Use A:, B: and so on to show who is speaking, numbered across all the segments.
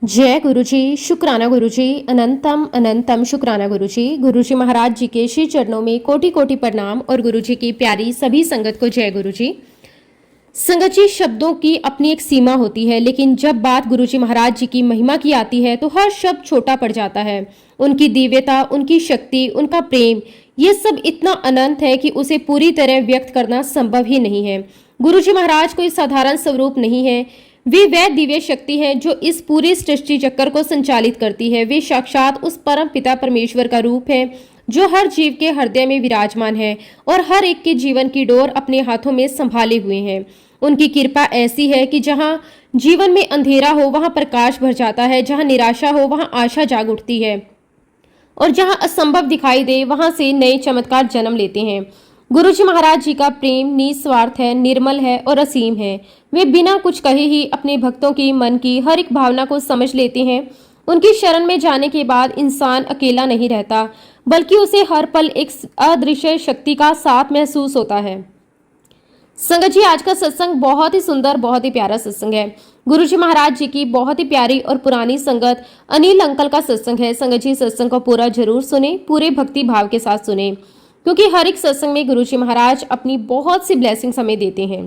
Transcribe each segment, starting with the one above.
A: जय गुरुजी, शुक्राना गुरुजी, अनंतम अनंतम शुक्राना गुरुजी। गुरुजी महाराज जी के श्री चरणों में कोटि कोटि प्रणाम और गुरुजी की प्यारी सभी संगत को जय गुरुजी। संगत जी, शब्दों की अपनी एक सीमा होती है, लेकिन जब बात गुरुजी महाराज जी की महिमा की आती है तो हर शब्द छोटा पड़ जाता है। उनकी दिव्यता, उनकी शक्ति, उनका प्रेम, ये सब इतना अनंत है कि उसे पूरी तरह व्यक्त करना संभव ही नहीं है। गुरुजी महाराज कोई साधारण स्वरूप नहीं है, वे वह दिव्य शक्ति है जो इस पूरे सृष्टि चक्कर को संचालित करती है। वे साक्षात उस परम पिता परमेश्वर का रूप है जो हर जीव के हृदय में विराजमान है और हर एक के जीवन की डोर अपने हाथों में संभाले हुए हैं। उनकी कृपा ऐसी है कि जहां जीवन में अंधेरा हो वहां प्रकाश भर जाता है, जहां निराशा हो वहां आशा जाग उठती है और जहां असंभव दिखाई दे वहां से नए चमत्कार जन्म लेते हैं। गुरुजी महाराज जी का प्रेम निस्वार्थ है, निर्मल है और असीम है। वे बिना कुछ कहे ही अपने भक्तों की मन की हर एक भावना को समझ लेते हैं। उनकी शरण में जाने के बाद इंसान अकेला नहीं रहता, बल्कि उसे हर पल एक अदृश्य शक्ति का साथ महसूस होता है। संगत जी, आज का सत्संग बहुत ही सुंदर, बहुत ही प्यारा सत्संग है। गुरुजी महाराज जी की बहुत ही प्यारी और पुरानी संगत अनिल अंकल का सत्संग है। संगत जी, सत्संग को पूरा जरूर सुने, पूरे भक्ति भाव के साथ सुने, क्योंकि हर एक सत्संग में गुरुजी महाराज अपनी बहुत सी ब्लेसिंग्स हमें देते हैं।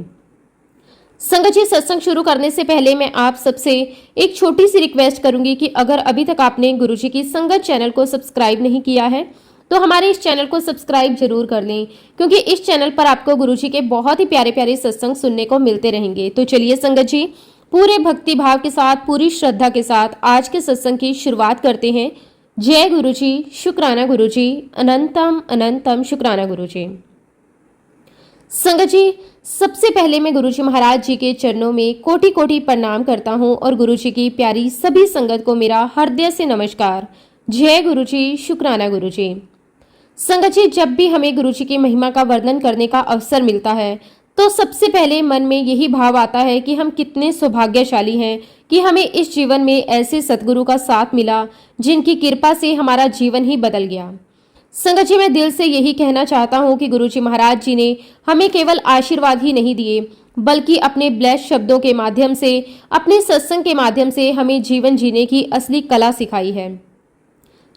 A: संगत जी, सत्संग शुरू करने से पहले मैं आप सबसे एक छोटी सी रिक्वेस्ट करूंगी कि अगर अभी तक आपने गुरुजी की संगत चैनल को सब्सक्राइब नहीं किया है तो हमारे इस चैनल को सब्सक्राइब जरूर कर लें, क्योंकि इस चैनल पर आपको गुरुजी के बहुत ही प्यारे प्यारे सत्संग सुनने को मिलते रहेंगे। तो चलिए संगत जी, पूरे भक्ति भाव के साथ, पूरी श्रद्धा के साथ आज के सत्संग की शुरुआत करते हैं। जय गुरुजी, शुक्राना गुरुजी, अनंतम अनंतम शुक्राना गुरुजी। संगत जी, सबसे पहले मैं गुरुजी महाराज जी के चरणों में कोटि कोटि प्रणाम करता हूं और गुरुजी की प्यारी सभी संगत को मेरा हृदय से नमस्कार। जय गुरुजी, शुक्राना गुरुजी। संगत जी, जब भी हमें गुरुजी की महिमा का वर्णन करने का अवसर मिलता है तो सबसे पहले मन में यही भाव आता है कि हम कितने सौभाग्यशाली हैं कि हमें इस जीवन में ऐसे सतगुरु का साथ मिला जिनकी कृपा से हमारा जीवन ही बदल गया। संगत जी, मैं दिल से यही कहना चाहता हूँ कि गुरुजी महाराज जी ने हमें केवल आशीर्वाद ही नहीं दिए, बल्कि अपने ब्लेस शब्दों के माध्यम से, अपने सत्संग के माध्यम से हमें जीवन जीने की असली कला सिखाई है।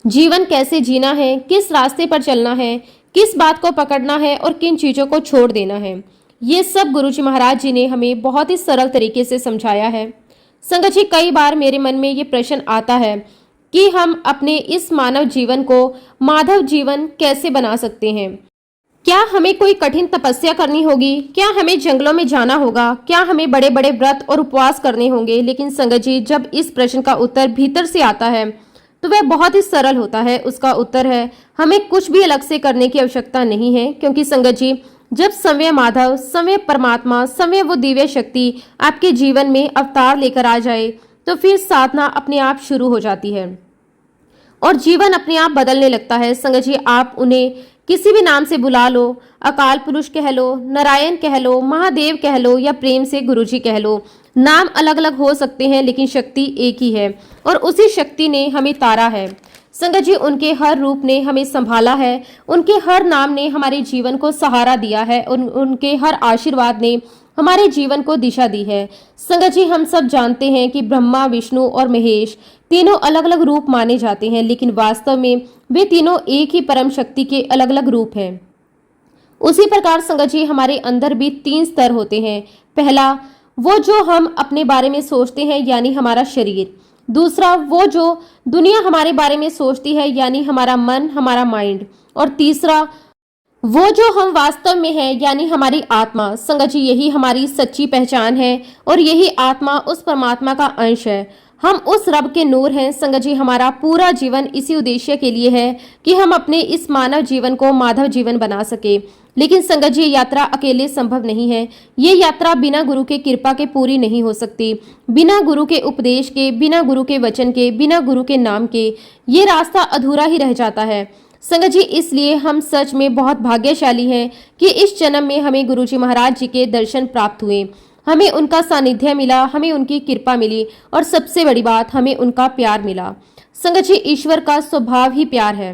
A: जीवन कैसे जीना है, किस रास्ते पर चलना है, किस बात को पकड़ना है और किन चीज़ों को छोड़ देना है, ये सब गुरुजी महाराज जी ने हमें बहुत ही सरल तरीके से समझाया है। संगत जी, कई बार मेरे मन में ये प्रश्न आता है कि हम अपने इस मानव जीवन को माधव जीवन कैसे बना सकते हैं। क्या हमें कोई कठिन तपस्या करनी होगी? क्या हमें जंगलों में जाना होगा? क्या हमें बड़े बड़े व्रत और उपवास करने होंगे? लेकिन संगत जी, जब इस प्रश्न का उत्तर भीतर से आता है तो वह बहुत ही सरल होता है। उसका उत्तर है, हमें कुछ भी अलग से करने की आवश्यकता नहीं है, क्योंकि संगत जी, जब समय माधव, समय परमात्मा, समय वो दिव्य शक्ति आपके जीवन में अवतार लेकर आ जाए तो फिर साधना अपने आप शुरू हो जाती है और जीवन अपने आप बदलने लगता है। संगत जी, आप उन्हें किसी भी नाम से बुला लो, अकाल पुरुष कह लो, नारायण कह लो, महादेव कह लो या प्रेम से गुरुजी कह लो। नाम अलग अलग हो सकते हैं, लेकिन शक्ति एक ही है और उसी शक्ति ने हमें तारा है। संगत जी, उनके हर रूप ने हमें संभाला है, उनके हर नाम ने हमारे जीवन को सहारा दिया है और उनके हर आशीर्वाद ने हमारे जीवन को दिशा दी है। संगत जी, हम सब जानते हैं कि ब्रह्मा, विष्णु और महेश तीनों अलग अलग रूप माने जाते हैं, लेकिन वास्तव में वे तीनों एक ही परम शक्ति के अलग अलग रूप हैं। उसी प्रकार संगत जी, हमारे अंदर भी 3 स्तर होते हैं। पहला, वो जो हम अपने बारे में सोचते हैं, यानी हमारा शरीर। दूसरा, वो जो दुनिया हमारे बारे में सोचती है, यानी हमारा मन, हमारा माइंड। और तीसरा, वो जो हम वास्तव में है, यानी हमारी आत्मा। संगत जी, यही हमारी सच्ची पहचान है और यही आत्मा उस परमात्मा का अंश है। हम उस रब के नूर हैं। संगत जी, हमारा पूरा जीवन इसी उद्देश्य के लिए है कि हम अपने इस मानव जीवन को माधव जीवन बना सके। लेकिन संगत जी, ये यात्रा अकेले संभव नहीं है। ये यात्रा बिना गुरु के कृपा के पूरी नहीं हो सकती, बिना गुरु के उपदेश के, बिना गुरु के वचन के, बिना गुरु के नाम के ये रास्ता अधूरा ही रह जाता है। संगत जी, इसलिए हम सच में बहुत भाग्यशाली हैं कि इस जन्म में हमें गुरुजी महाराज जी के दर्शन प्राप्त हुए, हमें उनका सानिध्य मिला, हमें उनकी कृपा मिली और सबसे बड़ी बात, हमें उनका प्यार मिला। संगत जी, ईश्वर का स्वभाव ही प्यार है,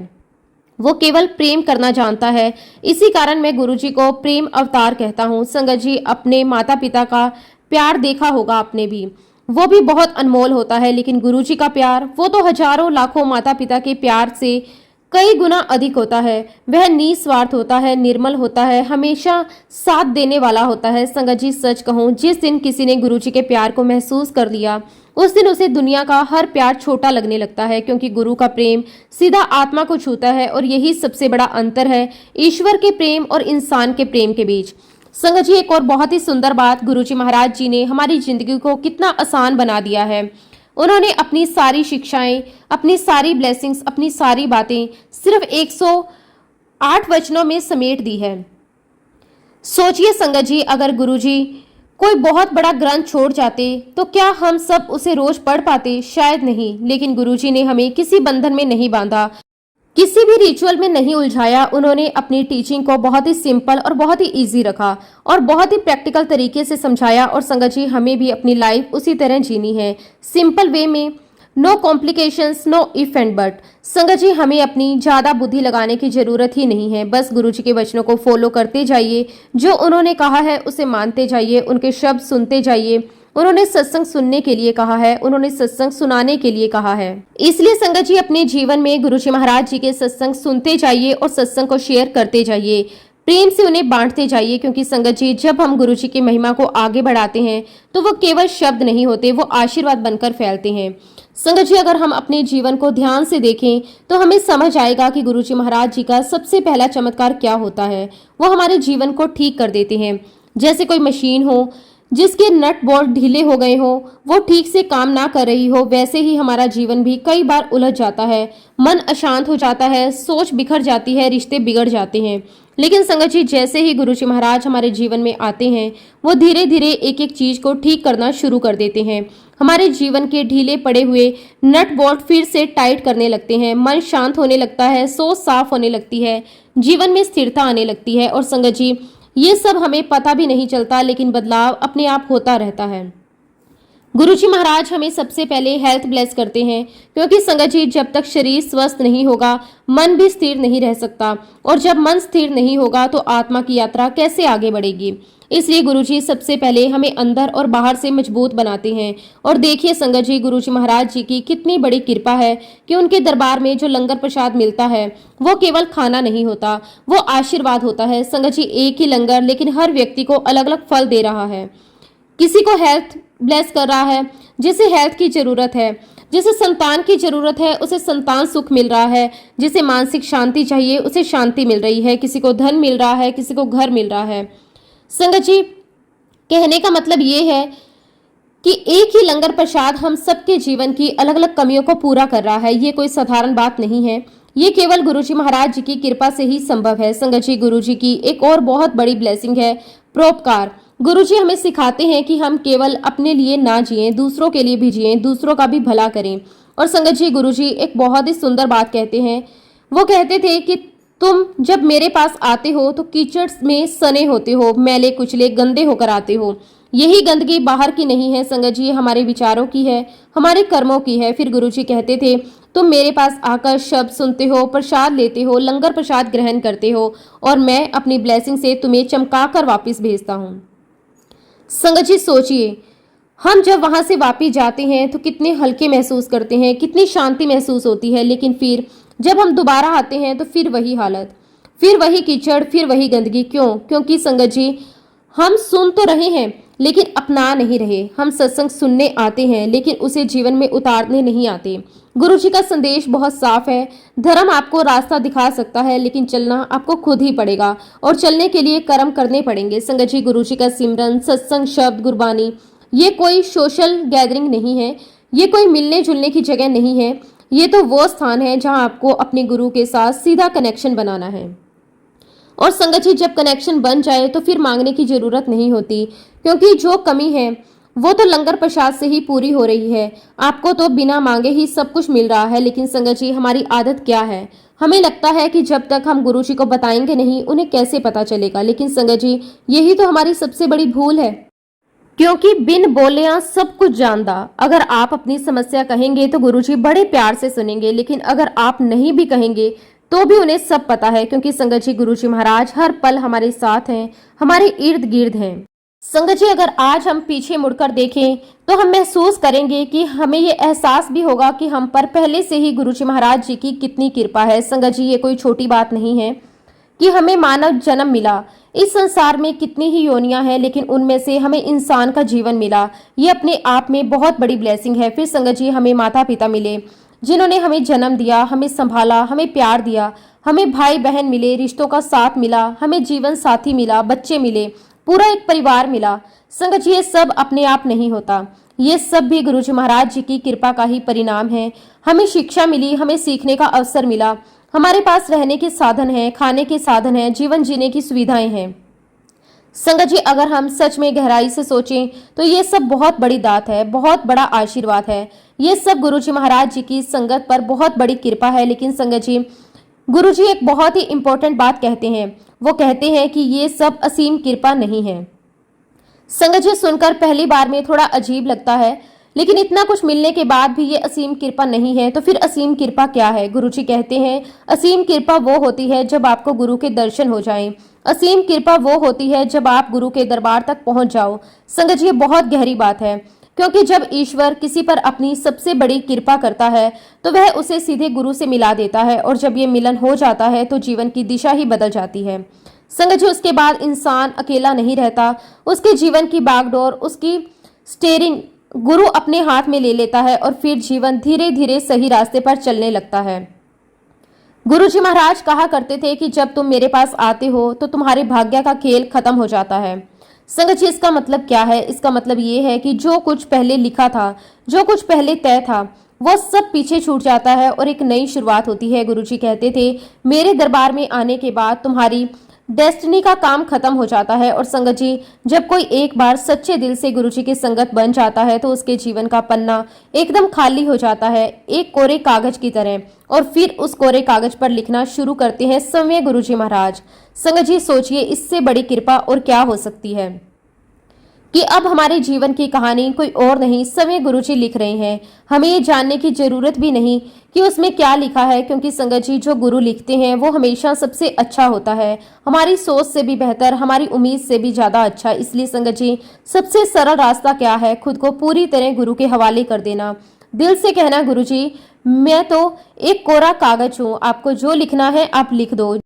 A: वो केवल प्रेम करना जानता है। इसी कारण मैं गुरुजी को प्रेम अवतार कहता हूँ। संगत जी, अपने माता पिता का प्यार देखा होगा आपने भी। वो भी बहुत अनमोल होता है। लेकिन गुरुजी का प्यार वो तो हजारों लाखों माता पिता के प्यार से कई गुना अधिक होता है। वह निस्वार्थ होता है, निर्मल होता है, हमेशा साथ देने वाला होता है। संगत जी सच कहूँ, जिस दिन किसी ने गुरुजी के प्यार को महसूस कर लिया उस दिन उसे दुनिया का हर प्यार छोटा लगने लगता है, क्योंकि गुरु का प्रेम सीधा आत्मा को छूता है। और यही सबसे बड़ा अंतर है ईश्वर के प्रेम और इंसान के प्रेम के बीच। संगत जी, एक और बहुत ही सुंदर बात, गुरुजी महाराज जी ने हमारी जिंदगी को कितना आसान बना दिया है। उन्होंने अपनी सारी शिक्षाएं, अपनी सारी ब्लेसिंग्स, अपनी सारी बातें सिर्फ 108 वचनों में समेट दी है। सोचिए संगत जी, अगर गुरुजी कोई बहुत बड़ा ग्रंथ छोड़ जाते तो क्या हम सब उसे रोज पढ़ पाते? शायद नहीं। लेकिन गुरुजी ने हमें किसी बंधन में नहीं बांधा, किसी भी रिचुअल में नहीं उलझाया। उन्होंने अपनी टीचिंग को बहुत ही सिंपल और बहुत ही इजी रखा और बहुत ही प्रैक्टिकल तरीके से समझाया। और संगत जी, हमें भी अपनी लाइफ उसी तरह जीनी है, सिंपल वे में, no complications, no if and but. संगत जी, हमें अपनी ज़्यादा बुद्धि लगाने की ज़रूरत ही नहीं है। बस गुरुजी के वचनों को फॉलो करते जाइए, जो उन्होंने कहा है उसे मानते जाइए, उनके शब्द सुनते जाइए। उन्होंने सत्संग सुनने के लिए कहा है, उन्होंने सत्संग सुनाने के लिए कहा है। इसलिए संगत जी, अपने जीवन में गुरुजी महाराज जी के सत्संग सुनते जाइए और सत्संग को शेयर करते जाइए, प्रेम से उन्हें बांटते जाइए। क्योंकि संगत जी, जब हम गुरुजी की महिमा को आगे बढ़ाते हैं तो वो केवल शब्द नहीं होते, वो आशीर्वाद बनकर फैलते हैं। संगत जी, अगर हम अपने जीवन को ध्यान से देखें तो हमें समझ आएगा कि गुरुजी महाराज जी का सबसे पहला चमत्कार क्या होता है। वो हमारे जीवन को ठीक कर देते हैं। जैसे कोई मशीन हो जिसके नट बोल्ट ढीले हो गए हो, वो ठीक से काम ना कर रही हो, वैसे ही हमारा जीवन भी कई बार उलझ जाता है, मन अशांत हो जाता है, सोच बिखर जाती है, रिश्ते बिगड़ जाते हैं। लेकिन संगत जी, जैसे ही गुरुजी महाराज हमारे जीवन में आते हैं, वो धीरे धीरे एक एक चीज को ठीक करना शुरू कर देते हैं। हमारे जीवन के ढीले पड़े हुए नट बोल्ट फिर से टाइट करने लगते हैं, मन शांत होने लगता है, सोच साफ होने लगती है, जीवन में स्थिरता आने लगती है। और संगत जी, ये सब हमें पता भी नहीं चलता, लेकिन बदलाव अपने आप होता रहता है। गुरुजी महाराज हमें सबसे पहले हेल्थ ब्लेस करते हैं, क्योंकि संगत जी, जब तक शरीर स्वस्थ नहीं होगा मन भी स्थिर नहीं रह सकता, और जब मन स्थिर नहीं होगा तो आत्मा की यात्रा कैसे आगे बढ़ेगी। इसलिए गुरुजी सबसे पहले हमें अंदर और बाहर से मजबूत बनाते हैं। और देखिए संगत जी, गुरुजी महाराज जी की कितनी बड़ी कृपा है कि उनके दरबार में जो लंगर प्रसाद मिलता है वो केवल खाना नहीं होता, वो आशीर्वाद होता है। संगत जी, एक ही लंगर लेकिन हर व्यक्ति को अलग अलग फल दे रहा है। किसी को हेल्थ ब्लेस कर रहा है, जिसे हेल्थ की जरूरत है, जिसे संतान की जरूरत है उसे संतान सुख मिल रहा है, जिसे मानसिक शांति चाहिए उसे शांति मिल रही है, किसी को धन मिल रहा है, किसी को घर मिल रहा है। संगत जी, कहने का मतलब ये है कि एक ही लंगर प्रसाद हम सबके जीवन की अलग अलग कमियों को पूरा कर रहा है। ये कोई साधारण बात नहीं है, ये केवल गुरुजी महाराज जी की कृपा से ही संभव है। संगत जी, गुरुजी की एक और बहुत बड़ी ब्लेसिंग है परोपकार। गुरुजी हमें सिखाते हैं कि हम केवल अपने लिए ना जिएं, दूसरों के लिए भी जिएं, दूसरों का भी भला करें। और संगत जी, गुरुजी एक बहुत ही सुंदर बात कहते हैं। वो कहते थे कि तुम जब मेरे पास आते हो तो कीचड़ में सने होते हो, मैले कुचले गंदे होकर आते हो। यही गंदगी बाहर की नहीं है संगत जी, हमारे विचारों की है, हमारे कर्मों की है। फिर गुरुजी कहते थे, तुम मेरे पास आकर शब्द सुनते हो, प्रसाद लेते हो, लंगर प्रसाद ग्रहण करते हो, और मैं अपनी ब्लेसिंग से तुम्हें चमकाकर वापस भेजता हूँ। संगत जी, सोचिए, हम जब वहां से वापस जाते हैं तो कितने हल्के महसूस करते हैं, कितनी शांति महसूस होती है। लेकिन फिर जब हम दोबारा आते हैं तो फिर वही हालत, फिर वही कीचड़, फिर वही गंदगी। क्यों? क्योंकि संगत जी, हम सुन तो रहे हैं लेकिन अपना नहीं रहे। हम सत्संग सुनने आते हैं लेकिन उसे जीवन में उतारने नहीं आते। गुरुजी का संदेश बहुत साफ है, धर्म आपको रास्ता दिखा सकता है लेकिन चलना आपको खुद ही पड़ेगा, और चलने के लिए कर्म करने पड़ेंगे। संगत जी, गुरुजी का सिमरन, सत्संग, शब्द, गुरबानी, ये कोई सोशल गैदरिंग नहीं है, ये कोई मिलने जुलने की जगह नहीं है। ये तो वो स्थान है जहां आपको अपने गुरु के साथ सीधा कनेक्शन बनाना है। और संगत जी, जब कनेक्शन बन जाए तो फिर मांगने की जरूरत नहीं होती, क्योंकि जो कमी है वो तो लंगर प्रसाद से ही पूरी हो रही है। आपको तो बिना मांगे ही सब कुछ मिल रहा है। लेकिन संगत जी, हमारी आदत क्या है, हमें लगता है कि जब तक हम गुरुजी को बताएंगे नहीं उन्हें कैसे पता चलेगा। लेकिन संगत जी, यही तो हमारी सबसे बड़ी भूल है, क्योंकि बिन बोलियां सब कुछ जानदा। अगर आप अपनी समस्या कहेंगे तो गुरुजी बड़े प्यार से सुनेंगे, लेकिन अगर आप नहीं भी कहेंगे तो भी उन्हें सब पता है, क्योंकि संगत जी, गुरुजी महाराज हर पल हमारे साथ हैं, हमारे इर्द गिर्द हैं। संगत जी, अगर आज हम पीछे मुड़कर देखें तो हम महसूस करेंगे कि हमें ये एहसास भी होगा कि हम पर पहले से ही गुरु जी महाराज जी की कितनी कृपा है। संगत जी, ये कोई छोटी बात नहीं है कि हमें मानव जन्म मिला। इस संसार में कितनी ही योनियां हैं, लेकिन उनमें से हमें इंसान का जीवन मिला। ये अपने आप में बहुत बड़ी ब्लेसिंग है। फिर संगत जी, हमें माता पिता मिले जिन्होंने हमें जन्म दिया, हमें संभाला, हमें प्यार दिया। हमें भाई बहन मिले, रिश्तों का साथ मिला, हमें जीवन साथी मिला, बच्चे मिले, पूरा एक परिवार मिला। संगत जी, ये सब अपने आप नहीं होता। ये सब भी गुरु जी महाराज जी की कृपा का ही परिणाम है। हमें शिक्षा मिली, हमें सीखने का अवसर मिला, हमारे पास रहने के साधन हैं, खाने के साधन हैं, जीवन जीने की सुविधाएं हैं। संगत जी, अगर हम सच में गहराई से सोचें तो ये सब बहुत बड़ी दात है, बहुत बड़ा आशीर्वाद है। ये सब गुरु जी महाराज जी की संगत पर बहुत बड़ी कृपा है। लेकिन संगत जी, गुरु जी एक बहुत ही इंपॉर्टेंट बात कहते हैं। वो कहते हैं कि ये सब असीम कृपा नहीं है। संगत जी, सुनकर पहली बार में थोड़ा अजीब लगता है, लेकिन इतना कुछ मिलने के बाद भी ये असीम कृपा नहीं है, तो फिर असीम कृपा क्या है? गुरुजी कहते हैं, असीम कृपा वो होती है जब आपको गुरु के दर्शन हो जाएं। असीम कृपा वो होती है जब आप गुरु के दरबार तक पहुंच जाओ। संगत जी, ये बहुत गहरी बात है, क्योंकि जब ईश्वर किसी पर अपनी सबसे बड़ी कृपा करता है तो वह उसे सीधे गुरु से मिला देता है, और जब ये मिलन हो जाता है तो जीवन की दिशा ही बदल जाती है। संगत जी, उसके बाद इंसान अकेला नहीं रहता। उसके जीवन की बागडोर, उसकी स्टेयरिंग गुरु अपने हाथ में ले लेता है, और फिर जीवन धीरे धीरे सही रास्ते पर चलने लगता है। गुरु जी महाराज कहा करते थे कि जब तुम मेरे पास आते हो तो तुम्हारे भाग्य का खेल खत्म हो जाता है। संगत जी, इसका मतलब क्या है? इसका मतलब ये है कि जो कुछ पहले लिखा था, जो कुछ पहले तय था, वो सब पीछे छूट जाता है और एक नई शुरुआत होती है। गुरु जी कहते थे, मेरे दरबार में आने के बाद तुम्हारी डेस्टिनी का काम खत्म हो जाता है। और संगत जी, जब कोई एक बार सच्चे दिल से गुरु जी की संगत बन जाता है तो उसके जीवन का पन्ना एकदम खाली हो जाता है, एक कोरे कागज की तरह। और फिर उस कोरे कागज पर लिखना शुरू करते हैं स्वयं गुरु जी महाराज। संगत जी, सोचिए, इससे बड़ी कृपा और क्या हो सकती है कि अब हमारे जीवन की कहानी कोई और नहीं, स्वयं गुरु जी लिख रहे हैं। हमें ये जानने की जरूरत भी नहीं कि उसमें क्या लिखा है, क्योंकि संगत जी, जो गुरु लिखते हैं वो हमेशा सबसे अच्छा होता है, हमारी सोच से भी बेहतर, हमारी उम्मीद से भी ज्यादा अच्छा। इसलिए संगत जी, सबसे सरल रास्ता क्या है? खुद को पूरी तरह गुरु के हवाले कर देना। दिल से कहना, गुरु जी, मैं तो एक कोरा कागज हूँ, आपको जो लिखना है आप लिख दो,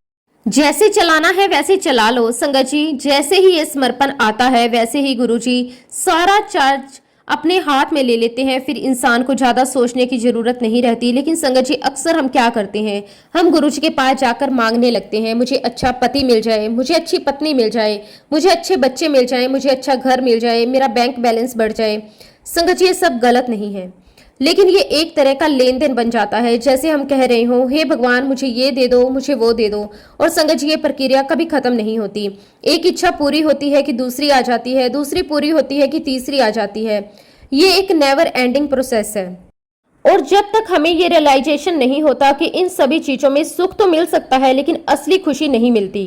A: जैसे चलाना है वैसे चला लो। संगत जी, जैसे ही ये समर्पण आता है वैसे ही गुरुजी सारा चार्ज अपने हाथ में ले लेते हैं। फिर इंसान को ज्यादा सोचने की जरूरत नहीं रहती। लेकिन संगत जी, अक्सर हम क्या करते हैं, हम गुरुजी के पास जाकर मांगने लगते हैं, मुझे अच्छा पति मिल जाए, मुझे अच्छी पत्नी मिल जाए, मुझे अच्छे बच्चे मिल जाए, मुझे अच्छा घर मिल जाए, मेरा बैंक बैलेंस बढ़ जाए। संगत जी, ये सब गलत नहीं है, लेकिन ये एक तरह का लेन देन बन जाता है, जैसे हम कह रहे हो, हे भगवान मुझे ये दे दो, मुझे वो दे दो। और संगत जी, ये प्रक्रिया कभी खत्म नहीं होती। एक इच्छा पूरी होती है कि दूसरी आ जाती है, दूसरी पूरी होती है कि तीसरी आ जाती है। ये एक नेवर एंडिंग प्रोसेस है। और जब तक हमें ये रियलाइजेशन नहीं होता कि इन सभी चीजों में सुख तो मिल सकता है लेकिन असली खुशी नहीं मिलती,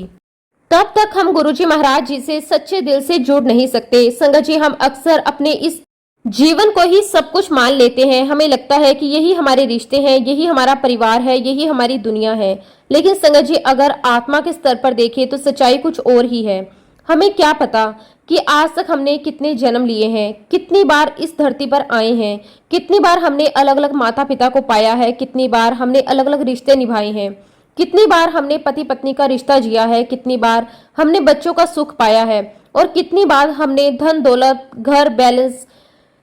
A: तब तक हम गुरुजी महाराज जी से सच्चे दिल से जुड़ नहीं सकते। संगत जी, हम अक्सर अपने इस जीवन को ही सब कुछ मान लेते हैं। हमें लगता है कि यही हमारे रिश्ते हैं, यही हमारा परिवार है, यही हमारी दुनिया है। लेकिन संगत जी, अगर आत्मा के स्तर पर देखें तो सच्चाई कुछ और ही है। हमें क्या पता कि आज तक हमने कितने जन्म लिए हैं, कितनी बार इस धरती पर आए हैं, कितनी बार हमने अलग अलग माता पिता को पाया है, कितनी बार हमने अलग अलग रिश्ते निभाए हैं, कितनी बार हमने पति पत्नी का रिश्ता जिया है, कितनी बार हमने बच्चों का सुख पाया है, और कितनी बार हमने धन दौलत, घर, बैलेंस,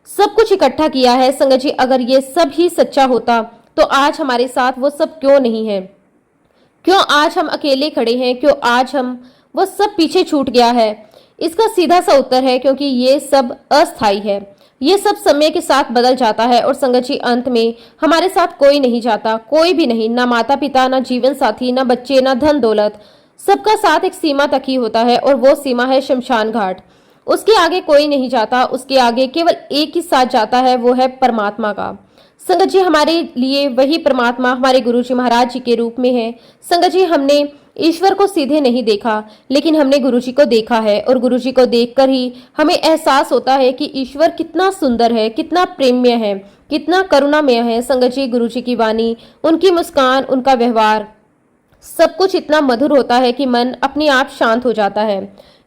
A: सब कुछ इकट्ठा किया है। संगत जी, अगर ये सब ही सच्चा होता तो आज हमारे साथ वो सब क्यों नहीं है? क्यों आज हम अकेले खड़े हैं? क्यों आज हम वो सब पीछे छूट गया है? इसका सीधा सा उत्तर है क्योंकि ये सब अस्थाई है, ये सब समय के साथ बदल जाता है। और संगत जी, अंत में हमारे साथ कोई नहीं जाता, कोई भी नहीं, ना माता पिता, ना जीवन साथी, ना बच्चे, ना धन दौलत। सबका साथ एक सीमा तक ही होता है, और वो सीमा है शमशान घाट। उसके आगे कोई नहीं जाता, उसके आगे केवल एक ही साथ जाता है, वो है परमात्मा का। संगत जी, हमारे लिए वही परमात्मा हमारे गुरु जी महाराज जी के रूप में है। संगत जी, हमने ईश्वर को सीधे नहीं देखा, लेकिन हमने गुरु जी को देखा है, और गुरु जी को देखकर ही हमें एहसास होता है कि ईश्वर कितना सुंदर है, कितना प्रेममय है, कितना करुणामय है। संगत जी, गुरु जी की वाणी, उनकी मुस्कान, उनका व्यवहार, सब कुछ इतना मधुर होता है कि मन अपने आप शांत हो जाता है।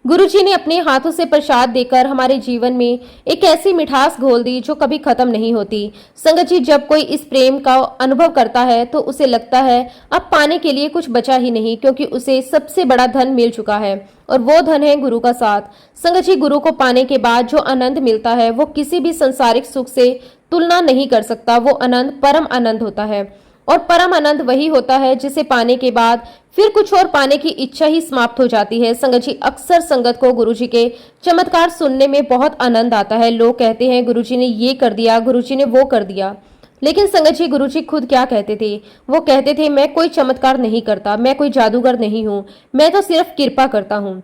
A: गुरुजी ने अपने हाथों से प्रसाद देकर हमारे जीवन में एक ऐसी मिठास घोल दी जो कभी खत्म नहीं होती। संगत जी, जब कोई इस प्रेम का अनुभव करता है तो उसे लगता है अब पाने के लिए कुछ बचा ही नहीं, क्योंकि उसे सबसे बड़ा धन मिल चुका है और वो धन है गुरु का साथ। संगत जी, गुरु को पाने के बाद जो आनंद मिलता है वो किसी भी संसारिक सुख से तुलना नहीं कर सकता। वो आनंद परम आनंद होता है और परम आनंद वही होता है जिसे पाने के बाद फिर कुछ और पाने की इच्छा ही समाप्त हो जाती है। संगत जी, अक्सर संगत को गुरुजी के चमत्कार सुनने में बहुत आनंद आता है। लोग कहते हैं गुरुजी ने ये कर दिया, गुरुजी ने वो कर दिया, लेकिन संगत जी, गुरुजी खुद क्या कहते थे? वो कहते थे मैं कोई चमत्कार नहीं करता, मैं कोई जादूगर नहीं हूँ, मैं तो सिर्फ कृपा करता हूँ।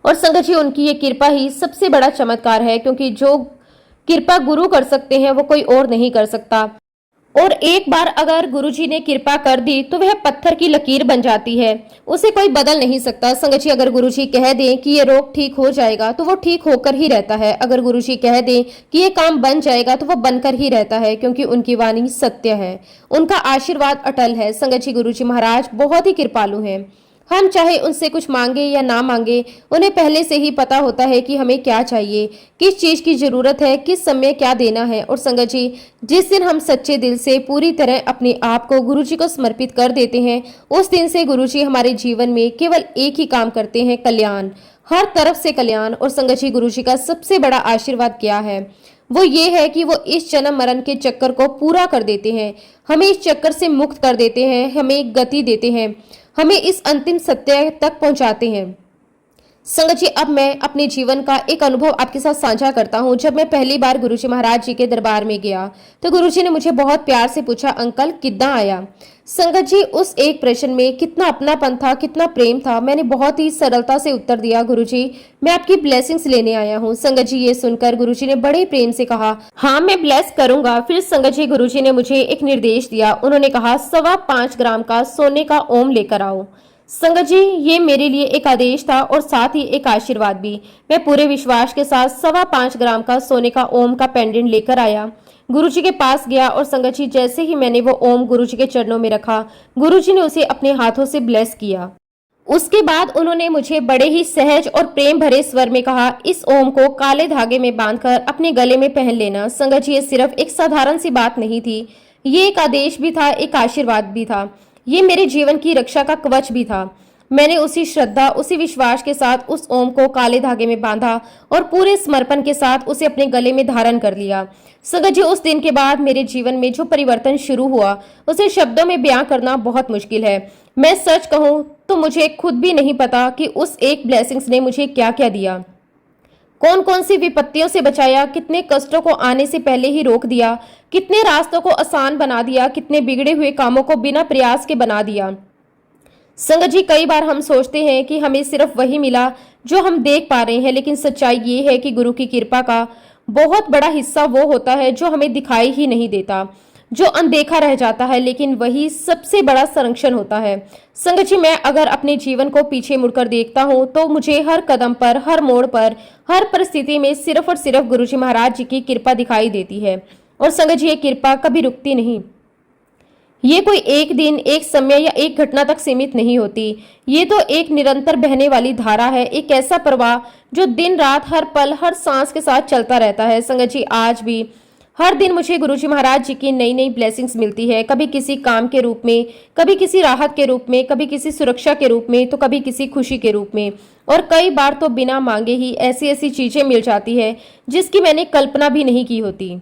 A: और संगत जी, उनकी ये कृपा ही सबसे बड़ा चमत्कार है, क्योंकि जो कृपा गुरु कर सकते हैं वो कोई और नहीं कर सकता। और एक बार अगर गुरुजी ने कृपा कर दी तो वह पत्थर की लकीर बन जाती है, उसे कोई बदल नहीं सकता। संगत जी, अगर गुरुजी कह दें कि ये रोग ठीक हो जाएगा तो वो ठीक होकर ही रहता है। अगर गुरुजी कह दें कि ये काम बन जाएगा तो वो बनकर ही रहता है, क्योंकि उनकी वाणी सत्य है, उनका आशीर्वाद अटल है। संगत जी, गुरुजी महाराज बहुत ही कृपालु हैं। हम चाहे उनसे कुछ मांगे या ना मांगे, उन्हें पहले से ही पता होता है कि हमें क्या चाहिए, किस चीज की जरूरत है, किस समय क्या देना है। और संगत जी, जिस दिन हम सच्चे दिल से पूरी तरह अपने आप को गुरुजी को समर्पित कर देते हैं, उस दिन से गुरुजी हमारे जीवन में केवल एक ही काम करते हैं, कल्याण, हर तरफ से कल्याण। और संगत जी, गुरुजी का सबसे बड़ा आशीर्वाद क्या है? वो ये है कि वो इस जन्म मरण के चक्कर को पूरा कर देते हैं, हमें इस चक्कर से मुक्त कर देते हैं, हमें गति देते हैं, हमें इस अंतिम सत्य तक पहुंचाते हैं। संगत जी, अब मैं अपने जीवन का एक अनुभव आपके साथ साझा करता हूँ। जब मैं पहली बार गुरुजी महाराज जी के दरबार में गया तो गुरुजी ने मुझे बहुत प्यार से पूछा, अंकल किद्दां आया? संगत जी, उस एक प्रश्न में कितना अपनापन था, कितना प्रेम था। मैंने बहुत ही सरलता से उत्तर दिया, गुरुजी मैं आपकी ब्लेसिंग्स लेने आया हूँ। संगत जी, ये सुनकर गुरुजी ने बड़े प्रेम से कहा, हाँ मैं ब्लेस करूंगा। फिर संगत जी, गुरुजी ने मुझे एक निर्देश दिया। उन्होंने कहा 5.25 ग्राम का सोने का ओम लेकर आओ। संगत जी, ये मेरे लिए एक आदेश था और साथ ही एक आशीर्वाद भी। मैं पूरे विश्वास के साथ 5.25 ग्राम का सोने का ओम का पेंडेंट लेकर आया, गुरुजी के पास गया और संगत जी, जैसे ही मैंने वो ओम गुरुजी के चरणों में रखा, गुरुजी ने उसे अपने हाथों से ब्लेस किया। उसके बाद उन्होंने मुझे बड़े ही सहज और प्रेम भरे स्वर में कहा, इस ओम को काले धागे में बांधकर अपने गले में पहन लेना। संगत जी, ये सिर्फ एक साधारण सी बात नहीं थी, ये एक आदेश भी था, एक आशीर्वाद भी था, ये मेरे जीवन की रक्षा का कवच भी था। मैंने उसी श्रद्धा, उसी विश्वास के साथ उस ओम को काले धागे में बांधा और पूरे समर्पण के साथ उसे अपने गले में धारण कर लिया। संगत जी, उस दिन के बाद मेरे जीवन में जो परिवर्तन शुरू हुआ उसे शब्दों में बयां करना बहुत मुश्किल है। मैं सच कहूं तो मुझे खुद भी नहीं पता कि उस एक ब्लेसिंग्स ने मुझे क्या क्या दिया, कौन कौन सी विपत्तियों से बचाया, कितने कष्टों को आने से पहले ही रोक दिया, कितने रास्तों को आसान बना दिया, कितने बिगड़े हुए कामों को बिना प्रयास के बना दिया। संगत जी, कई बार हम सोचते हैं कि हमें सिर्फ वही मिला जो हम देख पा रहे हैं, लेकिन सच्चाई ये है कि गुरु की कृपा का बहुत बड़ा हिस्सा वो होता है जो हमें दिखाई ही नहीं देता, जो अनदेखा रह जाता है, लेकिन वही सबसे बड़ा संरक्षण होता है। संगत जी, मैं अगर अपने जीवन को पीछे मुड़कर देखता हूँ तो मुझे हर कदम पर, हर मोड़ पर, हर परिस्थिति में सिर्फ और सिर्फ गुरुजी महाराज जी की कृपा दिखाई देती है। और संगत जी, ये कृपा कभी रुकती नहीं, ये कोई एक दिन, एक समय या एक घटना तक सीमित नहीं होती। ये तो एक निरंतर बहने वाली धारा है, एक ऐसा प्रवाह जो दिन रात, हर पल, हर सांस के साथ चलता रहता है। संगत जी, आज भी हर दिन मुझे गुरुजी महाराज जी की नई नई ब्लेसिंग्स मिलती है, कभी किसी काम के रूप में, कभी किसी राहत के रूप में, कभी किसी सुरक्षा के रूप में, तो कभी किसी खुशी के रूप में, और कई बार तो बिना मांगे ही ऐसी ऐसी चीजें मिल जाती है जिसकी मैंने कल्पना भी नहीं की होती।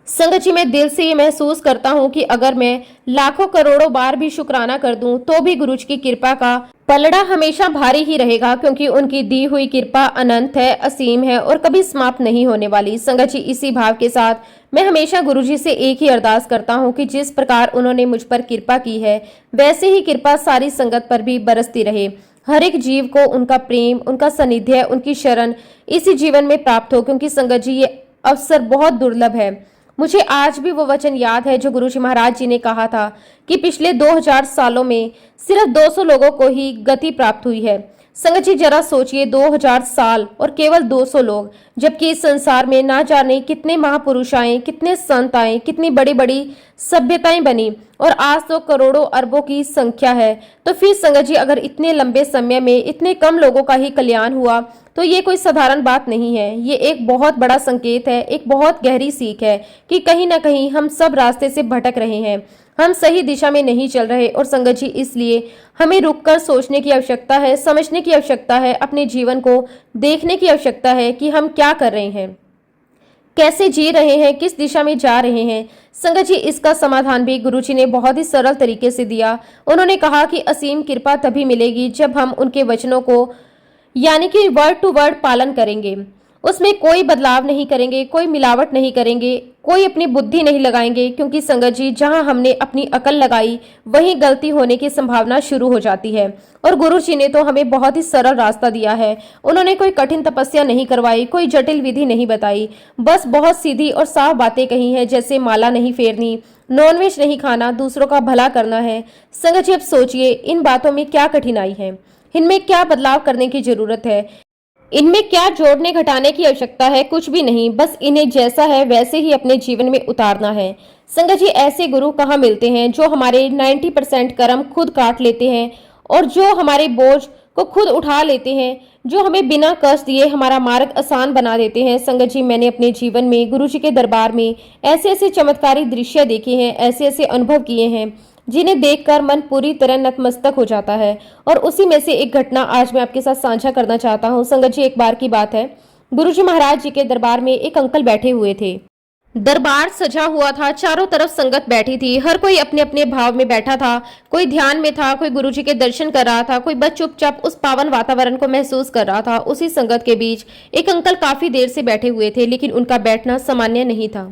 A: संगत जी, मैं दिल से ये महसूस करता हूँ कि अगर मैं लाखों करोड़ों बार भी शुक्राना कर दूं तो भी गुरुजी की कृपा का पलड़ा हमेशा भारी ही रहेगा, क्योंकि उनकी दी हुई कृपा अनंत है, असीम है और कभी समाप्त नहीं होने वाली। संगत जी, इसी भाव के साथ मैं हमेशा गुरुजी से एक ही अरदास करता हूँ कि जिस प्रकार उन्होंने मुझ पर कृपा की है वैसे ही कृपा सारी संगत पर भी बरसती रहे। हर एक जीव को उनका प्रेम, उनका सानिध्य, उनकी शरण इसी जीवन में प्राप्त हो, क्योंकि संगत जी, ये अवसर बहुत दुर्लभ है। मुझे आज भी वो वचन याद है जो गुरुजी महाराज जी ने कहा था कि पिछले 2000 सालों में सिर्फ 200 लोगों को ही गति प्राप्त हुई है। संगत जी जरा सोचिए, 2000 साल और केवल 200 लोग, जबकि इस संसार में ना जाने कितने महापुरुष आए, कितने संत आए, कितनी बड़ी बड़ी सभ्यताएं बनी और आज तो करोड़ों अरबों की संख्या है। तो फिर संगत जी अगर इतने लंबे समय में इतने कम लोगों का ही कल्याण हुआ तो ये कोई साधारण बात नहीं है। ये एक बहुत बड़ा संकेत है, एक बहुत गहरी सीख है कि कहीं ना कहीं हम सब रास्ते से भटक रहे हैं, हम सही दिशा में नहीं चल रहे। और संगत जी इसलिए हमें रुककर सोचने की आवश्यकता है, समझने की आवश्यकता है, अपने जीवन को देखने की आवश्यकता है कि हम क्या कर रहे हैं, कैसे जी रहे हैं, किस दिशा में जा रहे हैं। संगत जी इसका समाधान भी गुरुजी ने बहुत ही सरल तरीके से दिया। उन्होंने कहा कि असीम कृपा तभी मिलेगी जब हम उनके वचनों को यानी कि वर्ड टू वर्ड पालन करेंगे, उसमें कोई बदलाव नहीं करेंगे, कोई मिलावट नहीं करेंगे, कोई अपनी बुद्धि नहीं लगाएंगे। क्योंकि संगत जी जहां हमने अपनी अकल लगाई वहीं गलती होने की संभावना शुरू हो जाती है। और गुरु जी ने तो हमें बहुत ही सरल रास्ता दिया है। उन्होंने कोई कठिन तपस्या नहीं करवाई, कोई जटिल विधि नहीं बताई, बस बहुत सीधी और साफ बातें कही हैं, जैसे माला नहीं फेरनी, नॉनवेज नहीं खाना, दूसरों का भला करना है। संगत जी अब सोचिए इन बातों में क्या कठिनाई है, इनमें क्या बदलाव करने की जरूरत है, इनमें क्या जोड़ने घटाने की आवश्यकता है? कुछ भी नहीं, बस इन्हें जैसा है वैसे ही अपने जीवन में उतारना है। संगत जी ऐसे गुरु कहाँ मिलते हैं जो हमारे 90% कर्म खुद काट लेते हैं और जो हमारे बोझ को खुद उठा लेते हैं, जो हमें बिना कष्ट दिए हमारा मार्ग आसान बना देते हैं। संगत जी मैंने अपने जीवन में गुरु जी के दरबार में ऐसे ऐसे चमत्कारी दृश्य देखे हैं, ऐसे ऐसे अनुभव किए हैं जिन्हें देखकर मन पूरी तरह नतमस्तक हो जाता है। और उसी में से एक घटना आज मैं आपके साथ साझा करना चाहता हूँ। संगत जी एक बार की बात है, गुरुजी महाराज जी के दरबार में एक अंकल बैठे हुए थे। दरबार सजा हुआ था, चारों तरफ संगत बैठी थी, हर कोई अपने अपने भाव में बैठा था। कोई ध्यान में था, कोई गुरुजी के दर्शन कर रहा था, कोई बस चुपचाप उस पावन वातावरण को महसूस कर रहा था। उसी संगत के बीच एक अंकल काफी देर से बैठे हुए थे, लेकिन उनका बैठना सामान्य नहीं था।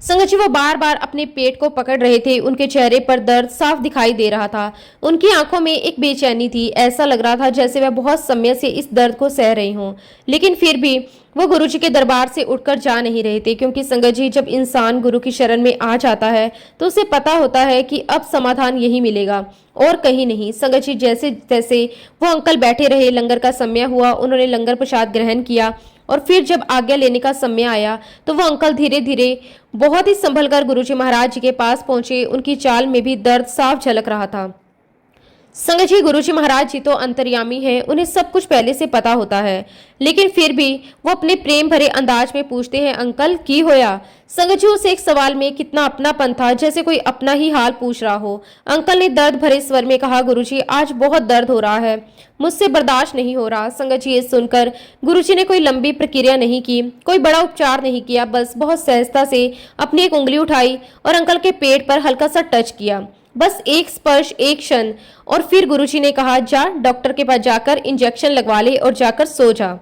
A: संगत जी वो बार बार अपने पेट को पकड़ रहे थे, उनके चेहरे पर दर्द साफ दिखाई दे रहा था, उनकी आंखों में एक बेचैनी थी। ऐसा लग रहा था जैसे वह बहुत समय से इस दर्द को सह रहे हों, लेकिन फिर भी वो गुरु जी के दरबार से उठकर जा नहीं रहे थे। क्योंकि संगत जी जब इंसान गुरु की शरण में आ जाता है तो उसे पता होता है कि अब समाधान यही मिलेगा और कहीं नहीं। संगत जी जैसे तैसे वो अंकल बैठे रहे, लंगर का समय हुआ, उन्होंने लंगर प्रसाद ग्रहण किया और फिर जब आज्ञा लेने का समय आया तो वो अंकल धीरे धीरे बहुत ही संभल कर गुरुजी महाराज जी के पास पहुंचे। उनकी चाल में भी दर्द साफ झलक रहा था। संगत जी गुरुजी महाराज जी तो अंतर्यामी हैं, उन्हें सब कुछ पहले से पता होता है, लेकिन फिर भी वो अपने प्रेम भरे अंदाज में पूछते हैं, अंकल की होया? संगत जी उस एक सवाल में कितना अपनापन था, जैसे कोई अपना ही हाल पूछ रहा हो। अंकल ने दर्द भरे स्वर में कहा, गुरुजी आज बहुत दर्द हो रहा है, मुझसे बर्दाश्त नहीं हो रहा। संगत जी ये सुनकर गुरुजी ने कोई लंबी प्रक्रिया नहीं की, कोई बड़ा उपचार नहीं किया, बस बहुत सहजता से अपनी एक उंगली उठाई और अंकल के पेट पर हल्का सा टच किया, बस एक स्पर्श, एक क्षण। और फिर गुरुजी ने कहा, जा डॉक्टर के पास जाकर इंजेक्शन लगवा ले और जाकर सो जा।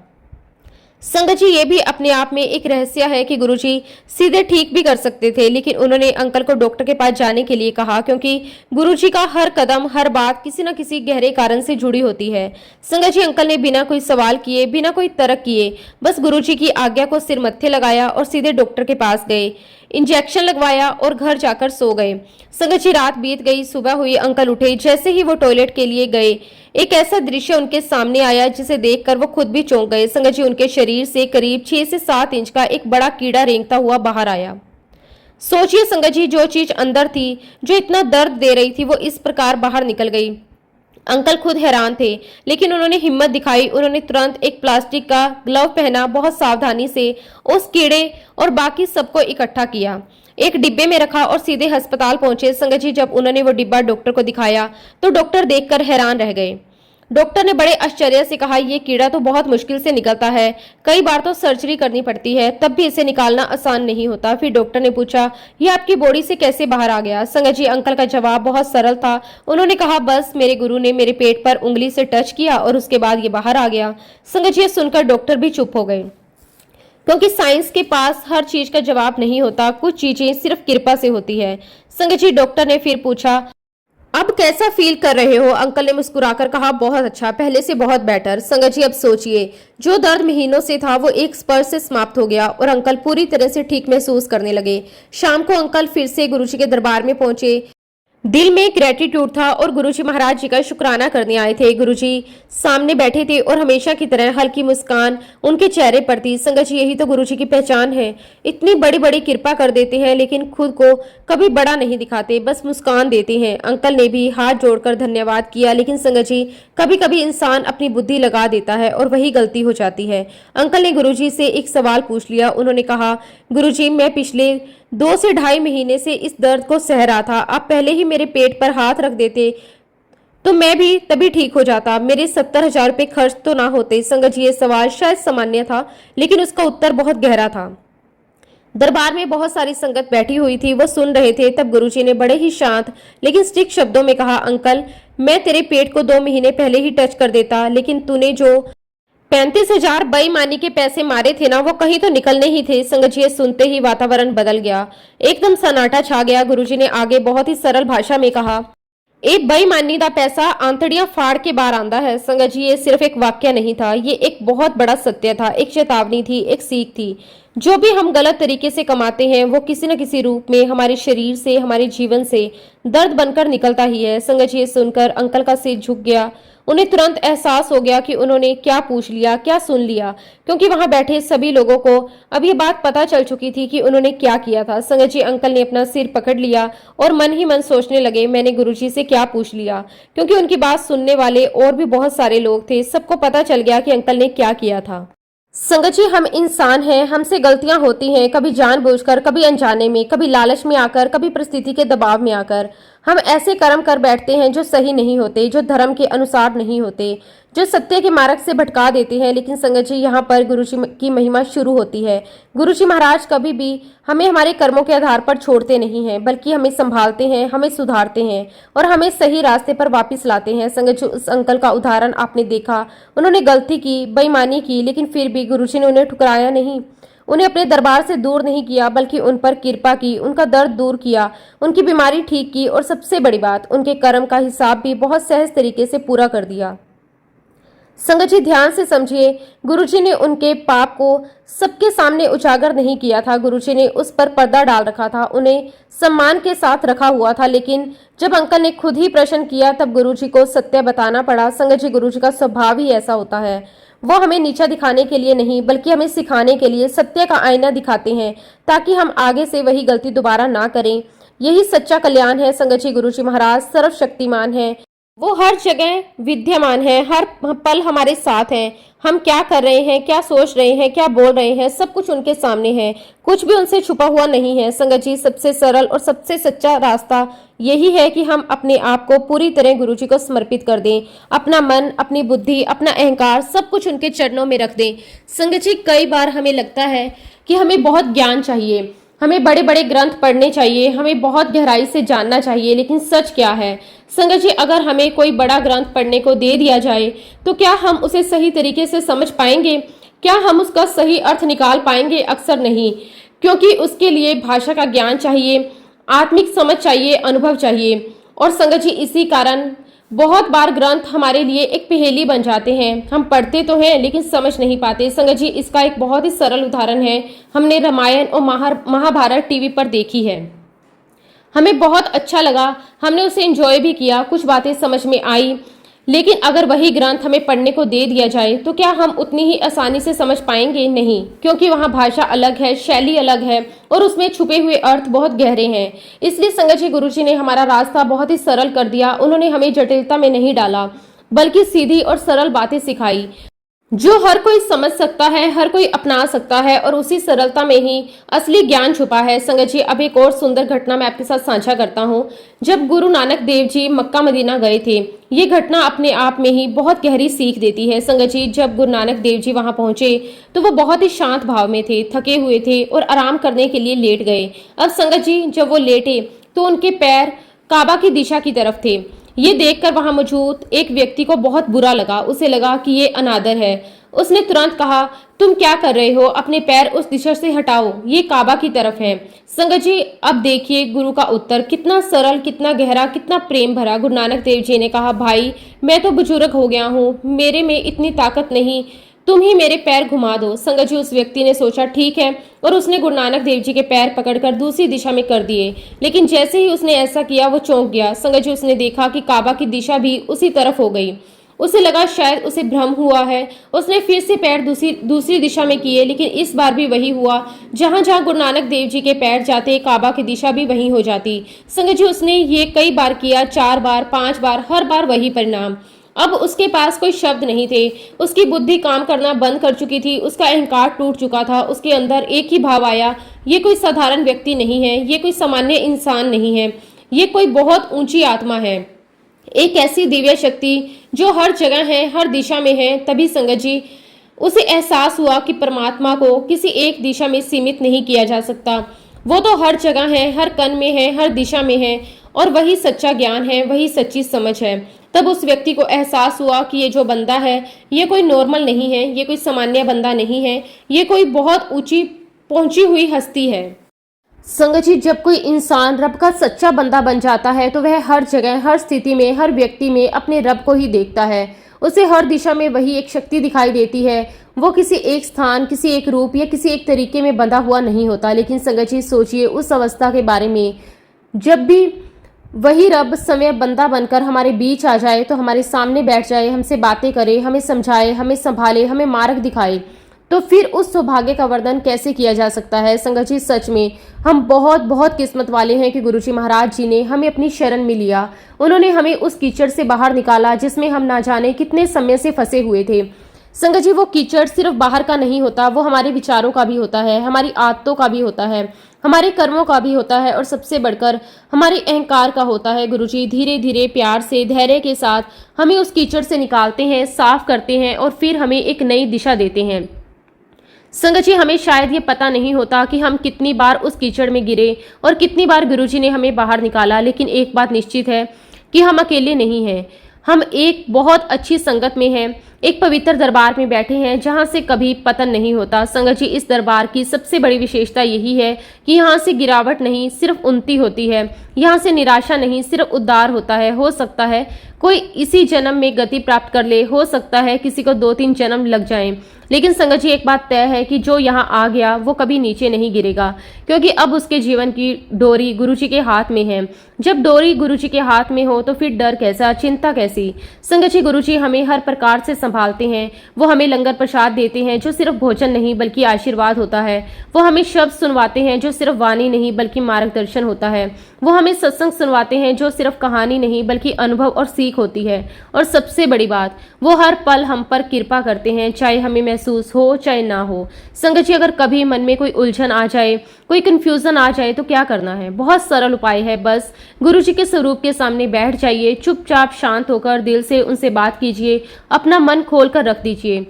A: संगत जी ये भी अपने आप में एक रहस्य है कि गुरुजी सीधे ठीक भी कर सकते थे, लेकिन उन्होंने अंकल को डॉक्टर के पास जाने के लिए कहा, क्योंकि गुरुजी का हर कदम, हर बात किसी न किसी गहरे कारण से जुड़ी होती है। संगत जी अंकल ने बिना कोई सवाल किए, बिना कोई तर्क किए, बस गुरुजी की आज्ञा को सिर मत्थे लगाया और सीधे डॉक्टर के पास गए, इंजेक्शन लगवाया और घर जाकर सो गए। संगत जी रात बीत गई, सुबह हुई, अंकल उठे, जैसे ही वो टॉयलेट के लिए गए एक ऐसा दृश्य उनके सामने आया जिसे देखकर वो खुद भी चौंक गए। संगत जी उनके शरीर से करीब 6 से 7 इंच का एक बड़ा कीड़ा रेंगता हुआ बाहर आया। सोचिए संगत जी जो चीज अंदर थी, जो इतना दर्द दे रही थी, वो इस प्रकार बाहर निकल गई। अंकल खुद हैरान थे, लेकिन उन्होंने हिम्मत दिखाई। उन्होंने तुरंत एक प्लास्टिक का ग्लव पहना, बहुत सावधानी से उस कीड़े और बाकी सबको इकट्ठा किया, एक डिब्बे में रखा और सीधे अस्पताल पहुंचे। संगत जी जब उन्होंने वो डिब्बा डॉक्टर को दिखाया तो डॉक्टर देखकर हैरान रह गए। डॉक्टर ने बड़े आश्चर्य से कहा, ये कीड़ा तो बहुत मुश्किल से निकलता है, कई बार तो सर्जरी करनी पड़ती है, तब भी इसे निकालना आसान नहीं होता। फिर डॉक्टर ने पूछा, ये आपकी बॉडी से कैसे बाहर आ गया? संगत जी अंकल का जवाब बहुत सरल था। उन्होंने कहा, बस मेरे गुरु ने मेरे पेट पर उंगली से टच किया और उसके बाद ये बाहर आ गया। संगत जी सुनकर डॉक्टर भी चुप हो गए, क्योंकि साइंस के पास हर चीज का जवाब नहीं होता, कुछ चीजें सिर्फ कृपा से होती है। संगत जी डॉक्टर ने फिर पूछा, अब कैसा फील कर रहे हो? अंकल ने मुस्कुराकर कहा, बहुत अच्छा, पहले से बहुत बेटर। संगत जी अब सोचिए, जो दर्द महीनों से था वो एक स्पर्श से समाप्त हो गया और अंकल पूरी तरह से ठीक महसूस करने लगे। शाम को अंकल फिर से गुरुजी के दरबार में पहुंचे। दिल में ग्रेटिट्यूड था और गुरुजी महाराज जी का शुक्राना करने आए थे। गुरुजी सामने बैठे थे और हमेशा की तरह हल्की मुस्कान उनके चेहरे पर थी। संगत जी, यही तो गुरुजी की पहचान है। इतनी बड़ी बड़ी कृपा कर देते हैं लेकिन खुद को कभी बड़ा नहीं दिखाते, बस मुस्कान देते हैं। अंकल ने भी हाथ जोड़कर धन्यवाद किया, लेकिन संगत जी, कभी कभी इंसान अपनी बुद्धि लगा देता है और वही गलती हो जाती है। अंकल ने गुरुजी से एक सवाल पूछ लिया। उन्होंने कहा, गुरुजी, मैं पिछले 2 से ढाई महीने से इस दर्द को सह रहा था। आप पहले ही मेरे पेट पर हाथ रख देते तो मैं भी तभी ठीक हो जाता। मेरे 70,000 रुपये खर्च तो ना होते। संगत जी, ये सवाल शायद सामान्य था लेकिन उसका उत्तर बहुत गहरा था। दरबार में बहुत सारी संगत बैठी हुई थी, वो सुन रहे थे। तब गुरुजी ने बड़े ही शांत लेकिन स्टिक शब्दों में कहा, अंकल, मैं तेरे पेट को 2 महीने पहले ही टच कर देता, लेकिन तूने जो 35,000 बेईमानी के पैसे मारे थे ना, वो कहीं तो निकलने ही थे। संगत जी, सुनते ही वातावरण बदल गया, एकदम सन्नाटा छा गया। गुरुजी ने आगे बहुत ही सरल भाषा में कहा, एक बेईमानी का पैसा आंतड़ियां फाड़ के बाहर आंदा है। संगत जी, ये सिर्फ एक वाक्य नहीं था, ये एक बहुत बड़ा सत्य था, एक चेतावनी थी, एक सीख थी। जो भी हम गलत तरीके से कमाते हैं वो किसी न किसी रूप में हमारे शरीर से, हमारे जीवन से दर्द बनकर निकलता ही है। संगत जी, ये सुनकर अंकल का सिर झुक गया। उन्हें तुरंत एहसास हो गया कि उन्होंने क्या पूछ लिया, क्या सुन लिया, क्योंकि वहां बैठे सभी लोगों को अब ये बात पता चल चुकी थी कि उन्होंने क्या किया था। संगत जी, अंकल ने अपना सिर पकड़ लिया और मन ही मन सोचने लगे, मैंने गुरुजी से क्या पूछ लिया, क्योंकि उनकी बात सुनने वाले और भी बहुत सारे लोग थे। सबको पता चल गया कि अंकल ने क्या किया था। संगत जी, हम इंसान हैं, हमसे गलतियां होती हैं, कभी जानबूझकर, कभी अनजाने में, कभी लालच में आकर, कभी परिस्थिति के दबाव में आकर हम ऐसे कर्म कर बैठते हैं जो सही नहीं होते, जो धर्म के अनुसार नहीं होते, जो सत्य के मार्ग से भटका देते हैं। लेकिन संगत जी, यहाँ पर गुरुजी की महिमा शुरू होती है। गुरुजी महाराज कभी भी हमें हमारे कर्मों के आधार पर छोड़ते नहीं हैं, बल्कि हमें संभालते हैं, हमें सुधारते हैं और हमें सही रास्ते पर वापस लाते हैं। संगत जी, उस अंकल का उदाहरण आपने देखा, उन्होंने गलती की, बेईमानी की, लेकिन फिर भी गुरुजी ने उन्हें ठुकराया नहीं, उन्हें अपने दरबार से दूर नहीं किया, बल्कि उन पर कृपा की, उनका दर्द दूर किया, उनकी बीमारी ठीक की और सबसे बड़ी बात, उनके कर्म का हिसाब भी बहुत सहज तरीके से पूरा कर दिया। संगत जी, ध्यान से समझिए, गुरुजी ने उनके पाप को सबके सामने उजागर नहीं किया था। गुरुजी ने उस पर पर्दा डाल रखा था, उन्हें सम्मान के साथ रखा हुआ था। लेकिन जब अंकल ने खुद ही प्रश्न किया तब गुरुजी को सत्य बताना पड़ा। संगत जी, गुरुजी का स्वभाव ही ऐसा होता है, वो हमें नीचा दिखाने के लिए नहीं बल्कि हमें सिखाने के लिए सत्य का आईना दिखाते हैं, ताकि हम आगे से वही गलती दोबारा ना करें। यही सच्चा कल्याण है। संगत जी, गुरुजी महाराज सर्वशक्तिमान है, वो हर जगह विद्यमान है, हर पल हमारे साथ है। हम क्या कर रहे हैं, क्या सोच रहे हैं, क्या बोल रहे हैं, सब कुछ उनके सामने है, कुछ भी उनसे छुपा हुआ नहीं है। संगत जी, सबसे सरल और सबसे सच्चा रास्ता यही है कि हम अपने आप को पूरी तरह गुरुजी को समर्पित कर दें, अपना मन, अपनी बुद्धि, अपना अहंकार सब कुछ उनके चरणों में रख दें। संगत जी, कई बार हमें लगता है कि हमें बहुत ज्ञान चाहिए, हमें बड़े बड़े ग्रंथ पढ़ने चाहिए, हमें बहुत गहराई से जानना चाहिए, लेकिन सच क्या है? संगत जी, अगर हमें कोई बड़ा ग्रंथ पढ़ने को दे दिया जाए तो क्या हम उसे सही तरीके से समझ पाएंगे? क्या हम उसका सही अर्थ निकाल पाएंगे? अक्सर नहीं, क्योंकि उसके लिए भाषा का ज्ञान चाहिए, आत्मिक समझ चाहिए, अनुभव चाहिए। और संगत जी, इसी कारण बहुत बार ग्रंथ हमारे लिए एक पहेली बन जाते हैं। हम पढ़ते तो हैं लेकिन समझ नहीं पाते। संगत जी, इसका एक बहुत ही सरल उदाहरण है, हमने रामायण और महाभारत टीवी पर देखी है, हमें बहुत अच्छा लगा, हमने उसे एंजॉय भी किया, कुछ बातें समझ में आई। लेकिन अगर वही ग्रंथ हमें पढ़ने को दे दिया जाए तो क्या हम उतनी ही आसानी से समझ पाएंगे? नहीं, क्योंकि वहाँ भाषा अलग है, शैली अलग है और उसमें छुपे हुए अर्थ बहुत गहरे हैं। इसलिए संगत जी, गुरुजी ने हमारा रास्ता बहुत ही सरल कर दिया। उन्होंने हमें जटिलता में नहीं डाला, बल्कि सीधी और सरल बातें सिखाई जो हर कोई समझ सकता है, हर कोई अपना सकता है, और उसी सरलता में ही असली ज्ञान छुपा है। संगत जी, अब एक और सुंदर घटना मैं आपके साथ साझा करता हूँ। जब गुरु नानक देव जी मक्का मदीना गए थे, ये घटना अपने आप में ही बहुत गहरी सीख देती है। संगत जी, जब गुरु नानक देव जी वहां पहुंचे तो वो बहुत ही शांत भाव में थे, थके हुए थे और आराम करने के लिए लेट गए। अब संगत जी, जब वो लेटे तो उनके पैर काबा की दिशा की तरफ थे। ये देखकर वहां मौजूद एक व्यक्ति को बहुत बुरा लगा, उसे लगा कि ये अनादर है। उसने तुरंत कहा, तुम क्या कर रहे हो? अपने पैर उस दिशा से हटाओ, ये काबा की तरफ है। संगत जी, अब देखिए गुरु का उत्तर कितना सरल, कितना गहरा, कितना प्रेम भरा। गुरु नानक देव जी ने कहा, भाई मैं तो बुजुर्ग हो गया हूँ, मेरे में इतनी ताकत नहीं, तुम ही मेरे पैर घुमा दो। संगत जी, उस व्यक्ति ने सोचा ठीक है, और उसने गुरु नानक देव जी के पैर पकड़कर दूसरी दिशा में कर दिए। लेकिन जैसे ही उसने ऐसा किया वो चौंक गया। संगत जी, उसने देखा कि काबा की दिशा भी उसी तरफ हो गई। उसे लगा शायद उसे भ्रम हुआ है। उसने फिर से पैर दूसरी दिशा में किए, लेकिन इस बार भी वही हुआ। जहां जहां गुरु नानक देव जी के पैर जाते, काबा की दिशा भी वही हो जाती। संगत जी, उसने ये कई बार किया, 4 बार, 5 बार, हर बार वही परिणाम। अब उसके पास कोई शब्द नहीं थे। उसकी बुद्धि काम करना बंद कर चुकी थी। उसका अहंकार टूट चुका था। उसके अंदर एक ही भाव आया, ये कोई साधारण व्यक्ति नहीं है, ये कोई सामान्य इंसान नहीं है, ये कोई बहुत ऊंची आत्मा है, एक ऐसी दिव्य शक्ति जो हर जगह है, हर दिशा में है। तभी संगत जी, उसे एहसास हुआ कि परमात्मा को किसी एक दिशा में सीमित नहीं किया जा सकता। वो तो हर जगह है, हर कण में है, हर दिशा में है, और वही सच्चा ज्ञान है, वही सच्ची समझ है। तब उस व्यक्ति को एहसास हुआ कि ये जो बंदा है, ये कोई नॉर्मल नहीं है, ये कोई सामान्य बंदा नहीं है, ये कोई बहुत ऊंची पहुंची हुई हस्ती है। संगत जी, जब कोई इंसान रब का सच्चा बंदा बन जाता है तो वह हर जगह, हर स्थिति में, हर व्यक्ति में अपने रब को ही देखता है। उसे हर दिशा में वही एक शक्ति दिखाई देती है। वो किसी एक स्थान, किसी एक रूप या किसी एक तरीके में बंधा हुआ नहीं होता। लेकिन संगत जी, सोचिए उस अवस्था के बारे में, जब भी वही रब समय बंदा बनकर हमारे बीच आ जाए, तो हमारे सामने बैठ जाए, हमसे बातें करे, हमें समझाए, हमें संभाले, हमें मार्ग दिखाए, तो फिर उस सौभाग्य का वर्णन कैसे किया जा सकता है। संगत जी, सच में हम बहुत बहुत किस्मत वाले हैं कि गुरुजी महाराज जी ने हमें अपनी शरण में लिया। उन्होंने हमें उस कीचड़ से बाहर निकाला जिसमें हम ना जाने कितने समय से फंसे हुए थे। संगत जी, वो कीचड़ सिर्फ बाहर का नहीं होता, वो हमारे विचारों का भी होता है, हमारी आदतों का भी होता है, हमारे कर्मों का भी होता है, और सबसे बढ़कर हमारे अहंकार का होता है। गुरुजी धीरे धीरे, प्यार से, धैर्य के साथ हमें उस कीचड़ से निकालते हैं, साफ करते हैं, और फिर हमें एक नई दिशा देते हैं। संगत जी, हमें शायद ये पता नहीं होता कि हम कितनी बार उस कीचड़ में गिरे और कितनी बार गुरुजी ने हमें बाहर निकाला। लेकिन एक बात निश्चित है कि हम अकेले नहीं हैं। हम एक बहुत अच्छी संगत में हैं, एक पवित्र दरबार में बैठे हैं जहां से कभी पतन नहीं होता। संगत जी, इस दरबार की सबसे बड़ी विशेषता यही है कि यहाँ से गिरावट नहीं, सिर्फ उन्नति होती है। यहाँ से निराशा नहीं, सिर्फ उद्धार होता है। हो सकता है कोई इसी जन्म में गति प्राप्त कर ले, हो सकता है किसी को 2-3 जन्म लग जाएं, लेकिन संगत जी, एक बात तय है कि जो यहाँ आ गया वो कभी नीचे नहीं गिरेगा, क्योंकि अब उसके जीवन की डोरी गुरुजी के हाथ में है। जब डोरी गुरुजी के हाथ में हो तो फिर डर कैसा, चिंता कैसी। संगत जी, गुरुजी हमें हर प्रकार से संभालते हैं। वो हमें लंगर प्रसाद देते हैं जो सिर्फ भोजन नहीं बल्कि आशीर्वाद होता है। वो हमें शब्द सुनवाते हैं जो सिर्फ वाणी नहीं बल्कि मार्गदर्शन होता है। वो हमें सत्संग सुनवाते हैं जो सिर्फ कहानी नहीं बल्कि अनुभव और सीख होती है। और सबसे बड़ी बात, वो हर पल हम पर कृपा करते हैं, चाहे हमें महसूस हो चाहे ना हो। संगत जी, अगर कभी मन में कोई उलझन आ जाए, कोई कंफ्यूजन आ जाए, तो क्या करना है? बहुत सरल उपाय है। बस गुरुजी के स्वरूप के सामने बैठ जाइए, चुपचाप शांत होकर दिल से उनसे बात कीजिए, अपना मन खोलकर रख दीजिए,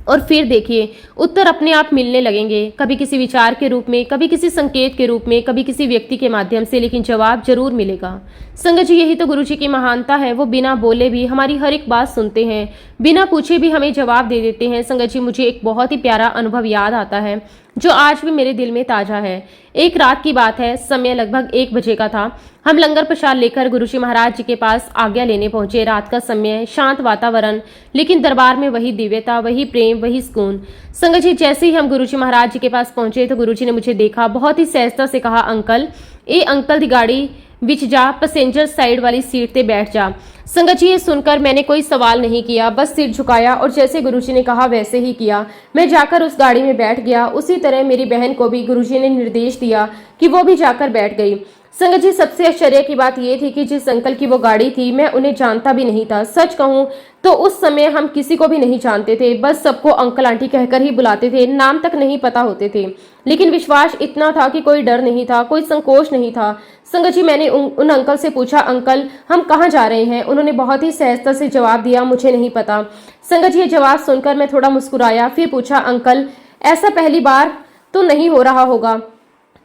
A: और फिर देखिए उत्तर अपने आप मिलने लगेंगे। कभी किसी विचार के रूप में, कभी किसी संकेत के रूप में, कभी किसी व्यक्ति के माध्यम से, लेकिन जवाब जरूर मिलेगा। संगत जी, यही तो गुरुजी की महानता है। वो बिना बोले भी हमारी हर एक बात सुनते हैं, बिना पूछे भी हमें जवाब दे देते हैं। संगत जी, मुझे एक बहुत ही प्यारा अनुभव याद आता है जो आज भी मेरे दिल में ताजा है। एक रात की बात है, समय लगभग 1 बजे का था। हम लंगर प्रसाद लेकर गुरुजी महाराज जी के पास आज्ञा लेने पहुंचे। रात का समय, शांत वातावरण, लेकिन दरबार में वही दिव्यता, वही प्रेम, वही सुकून। संगत जी, जैसे ही हम गुरुजी महाराज जी के पास पहुंचे तो गुरुजी ने मुझे देखा, बहुत ही सहजता से कहा, अंकल, ए अंकल दी गाड़ी विच जा, पैसेंजर साइड वाली सीट पे बैठ जा। संगत जी, ये सुनकर मैंने कोई सवाल नहीं किया, बस सिर झुकाया और जैसे गुरुजी ने कहा वैसे ही किया। मैं जाकर उस गाड़ी में बैठ गया। उसी तरह मेरी बहन को भी गुरुजी ने निर्देश दिया कि वो भी जाकर बैठ गई। संगत जी, सबसे आश्चर्य की बात यह थी कि जिस अंकल की वो गाड़ी थी, मैं उन्हें जानता भी नहीं था। सच कहूं तो उस समय हम किसी को भी नहीं जानते थे, बस सबको अंकल आंटी कहकर ही बुलाते थे, नाम तक नहीं पता होते थे। लेकिन विश्वास इतना था कि कोई डर नहीं था, कोई संकोच नहीं था। संगत जी, मैंने उन अंकल से पूछा, अंकल हम कहाँ जा रहे हैं? उन्होंने बहुत ही सहजता से जवाब दिया, मुझे नहीं पता। संगत जी, ये जवाब सुनकर मैं थोड़ा मुस्कुराया, फिर पूछा, अंकल ऐसा पहली बार तो नहीं हो रहा होगा?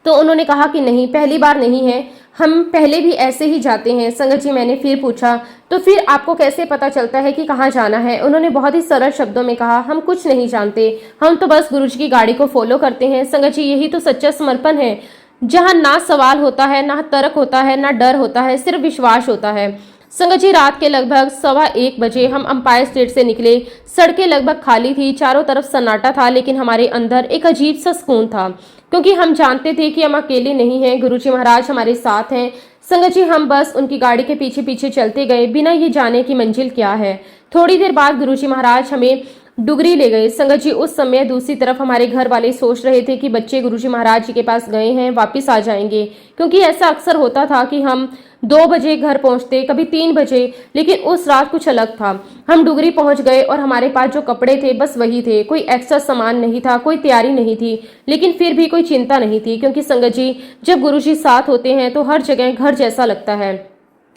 A: तो उन्होंने कहा कि नहीं, पहली बार नहीं है, हम पहले भी ऐसे ही जाते हैं। संगत जी, मैंने फिर पूछा, तो फिर आपको कैसे पता चलता है कि कहाँ जाना है? उन्होंने बहुत ही सरल शब्दों में कहा, हम कुछ नहीं जानते, हम तो बस गुरुजी की गाड़ी को फॉलो करते हैं। संगत जी, यही तो सच्चा समर्पण है, जहाँ ना सवाल होता है, ना तर्क होता है, ना डर होता है, सिर्फ विश्वास होता है। संगत जी, रात के लगभग 1:15 हम अंपायर स्टेट से निकले। सड़कें लगभग खाली थी, चारों तरफ सन्नाटा था, लेकिन हमारे अंदर एक अजीब सा सुकून था, क्योंकि हम जानते थे कि हम अकेले नहीं हैं, गुरुजी महाराज हमारे साथ हैं। संगत जी, हम बस उनकी गाड़ी के पीछे पीछे चलते गए, बिना ये जाने की मंजिल क्या है। थोड़ी देर बाद गुरुजी महाराज हमें डुगरी ले गए। संगत जी, उस समय दूसरी तरफ हमारे घर वाले सोच रहे थे कि बच्चे गुरुजी महाराज जी के पास गए हैं, वापिस आ जाएंगे, क्योंकि ऐसा अक्सर होता था कि हम 2 बजे घर पहुंचते, कभी 3 बजे, लेकिन उस रात कुछ अलग था। हम डुगरी पहुंच गए और हमारे पास जो कपड़े थे बस वही थे, कोई एक्स्ट्रा सामान नहीं था, कोई तैयारी नहीं थी, लेकिन फिर भी कोई चिंता नहीं थी, क्योंकि संगत जी, जब गुरुजी साथ होते हैं तो हर जगह घर जैसा लगता है,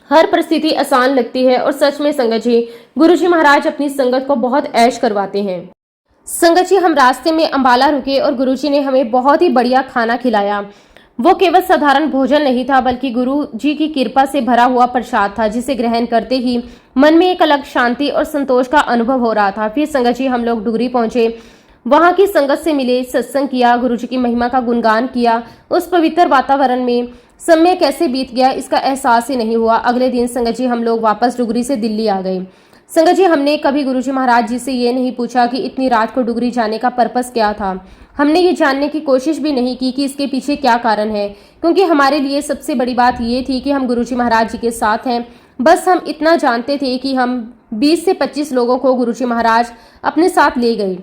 A: हर परिस्थिति आसान लगती है। और सच में संगत जी, गुरुजी महाराज अपनी संगत को बहुत ऐश करवाते हैं। संगत जी, हम रास्ते में अंबाला रुके और गुरुजी ने हमें बहुत ही बढ़िया खाना खिलाया। वो केवल साधारण भोजन नहीं था, बल्कि गुरु जी की कृपा से भरा हुआ प्रसाद था, जिसे ग्रहण करते ही मन में एक अलग शांति और संतोष का अनुभव हो रहा था। फिर संगत जी, हम लोग डुगरी पहुंचे, वहां की संगत से मिले, सत्संग किया, गुरु जी की महिमा का गुणगान किया। उस पवित्र वातावरण में समय कैसे बीत गया इसका एहसास ही नहीं हुआ। अगले दिन संगत जी, हम लोग वापस डुगरी से दिल्ली आ गए। संगत जी, हमने कभी गुरुजी महाराज जी से ये नहीं पूछा कि इतनी रात को डुगरी जाने का पर्पस क्या था। हमने ये जानने की कोशिश भी नहीं की कि इसके पीछे क्या कारण है, क्योंकि हमारे लिए सबसे बड़ी बात ये थी कि हम गुरुजी महाराज जी के साथ हैं। बस हम इतना जानते थे कि हम 20 से 25 लोगों को गुरुजी महाराज अपने साथ ले गए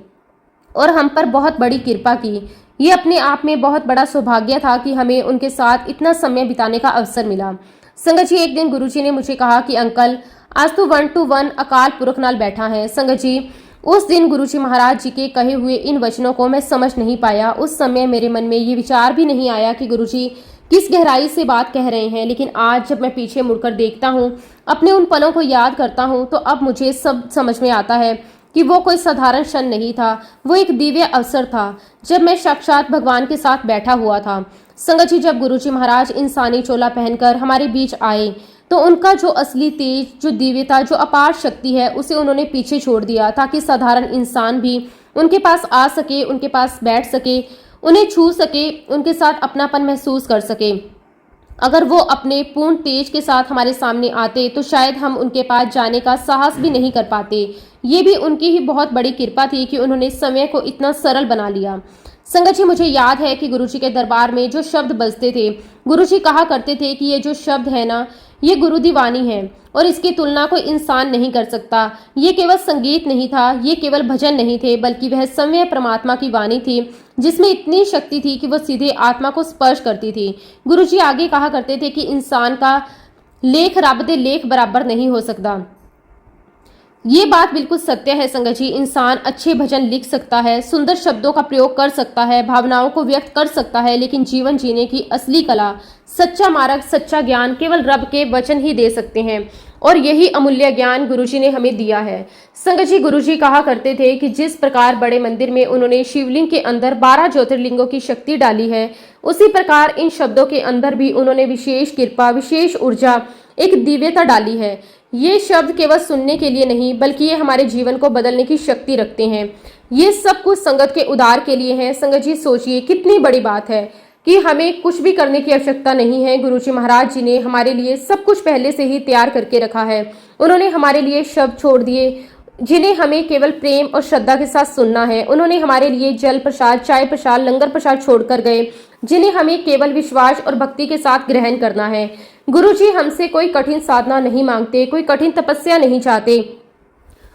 A: और हम पर बहुत बड़ी कृपा की। ये अपने आप में बहुत बड़ा सौभाग्य था कि हमें उनके साथ इतना समय बिताने का अवसर मिला। संगत जी, एक दिन गुरुजी ने मुझे कहा कि अंकल, आज तो 1 to 1 अकाल पुरख नाल बैठा है। संगत जी, उस दिन गुरुजी महाराज जी के कहे हुए इन वचनों को मैं समझ नहीं पाया। उस समय मेरे मन में ये विचार भी नहीं आया कि गुरुजी किस गहराई से बात कह रहे हैं, लेकिन आज जब मैं पीछे मुड़कर देखता हूँ, अपने उन पलों को याद करता हूँ, तो अब मुझे सब समझ में आता है कि वो कोई साधारण क्षण नहीं था, वो एक दिव्य अवसर था जब मैं साक्षात भगवान के साथ बैठा हुआ था। संगत जी, जब गुरुजी महाराज इंसानी चोला पहनकर हमारे बीच आए, तो उनका जो असली तेज, जो दिव्यता, जो अपार शक्ति है, उसे उन्होंने पीछे छोड़ दिया, ताकि साधारण इंसान भी उनके पास आ सके, उनके पास बैठ सके, उन्हें छू सके, उनके साथ अपनापन महसूस कर सके। अगर वो अपने पूर्ण तेज के साथ हमारे सामने आते तो शायद हम उनके पास जाने का साहस भी नहीं कर पाते। ये भी उनकी ही बहुत बड़ी कृपा थी कि उन्होंने समय को इतना सरल बना लिया। संगत जी, मुझे याद है कि गुरुजी के दरबार में जो शब्द बजते थे, गुरुजी कहा करते थे कि ये जो शब्द है ना, ये गुरु दी वाणी है और इसकी तुलना कोई इंसान नहीं कर सकता। ये केवल संगीत नहीं था, ये केवल भजन नहीं थे, बल्कि वह सौम्य परमात्मा की वाणी थी, जिसमें इतनी शक्ति थी कि वह सीधे आत्मा को स्पर्श करती थी। गुरुजी आगे कहा करते थे कि इंसान का लेख रब दे लेख बराबर नहीं हो सकता। ये बात बिल्कुल सत्य है संगत जी। इंसान अच्छे भजन लिख सकता है, सुंदर शब्दों का प्रयोग कर सकता है, भावनाओं को व्यक्त कर सकता है, लेकिन जीवन जीने की असली कला, सच्चा मार्ग, सच्चा ज्ञान केवल रब के वचन ही दे सकते हैं, और यही अमूल्य ज्ञान गुरुजी ने हमें दिया है। संगत जी, गुरुजी कहा करते थे कि जिस प्रकार बड़े मंदिर में उन्होंने शिवलिंग के अंदर 12 ज्योतिर्लिंगों की शक्ति डाली है, उसी प्रकार इन शब्दों के अंदर भी उन्होंने विशेष कृपा, विशेष ऊर्जा, एक दिव्यता डाली है। ये शब्द केवल सुनने के लिए नहीं, बल्कि ये हमारे जीवन को बदलने की शक्ति रखते हैं। ये सब कुछ संगत के उद्धार के लिए है। संगत जी, सोचिए कितनी बड़ी बात है कि हमें कुछ भी करने की आवश्यकता नहीं है। गुरुजी महाराज जी ने हमारे लिए सब कुछ पहले से ही तैयार करके रखा है। उन्होंने हमारे लिए शब्द छोड़ दिए जिन्हें हमें केवल प्रेम और श्रद्धा के साथ सुनना है। उन्होंने हमारे लिए जल प्रसाद, चाय प्रसाद, लंगर प्रसाद छोड़कर गए, जिन्हें हमें केवल विश्वास और भक्ति के साथ ग्रहण करना है। गुरुजी हमसे कोई कठिन साधना नहीं मांगते, कोई कठिन तपस्या नहीं चाहते,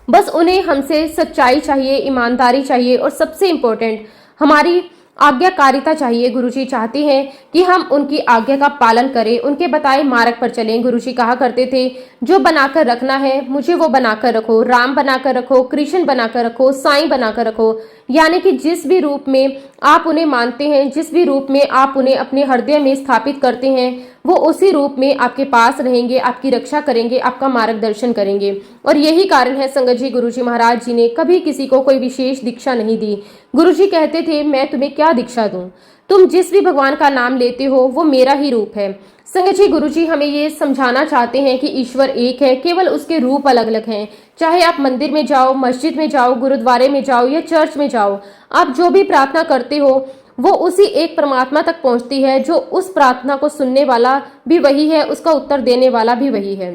A: बस उन्हें हमसे सच्चाई चाहिए, ईमानदारी चाहिए, और सबसे इम्पोर्टेंट हमारी आज्ञाकारिता चाहिए। गुरुजी चाहते हैं कि हम उनकी आज्ञा का पालन करें, उनके बताए मार्ग पर चलें। गुरुजी कहा करते थे, जो बनाकर रखना है मुझे वो बनाकर रखो, राम बनाकर रखो, कृष्ण बनाकर रखो, साईं बनाकर रखो। यानी कि जिस भी रूप में आप उन्हें मानते हैं, जिस भी रूप में आप उन्हें अपने हृदय में स्थापित करते हैं, वो उसी रूप में आपके पास रहेंगे, आपकी रक्षा करेंगे, आपका मार्गदर्शन करेंगे। और यही कारण है संगत जी, गुरुजी महाराज जी ने कभी किसी को कोई विशेष दीक्षा नहीं दी। गुरुजी कहते थे, मैं तुम्हें क्या दीक्षा दूं? तुम जिस भी भगवान का नाम लेते हो वो मेरा ही रूप है। संगत जी, गुरुजी हमें ये समझाना चाहते हैं कि ईश्वर एक है, केवल उसके रूप अलग अलग हैं। चाहे आप मंदिर में जाओ, मस्जिद में जाओ, गुरुद्वारे में जाओ या चर्च में जाओ, आप जो भी प्रार्थना करते हो वो उसी एक परमात्मा तक पहुंचती है। जो उस प्रार्थना को सुनने वाला भी वही है, उसका उत्तर देने वाला भी वही है।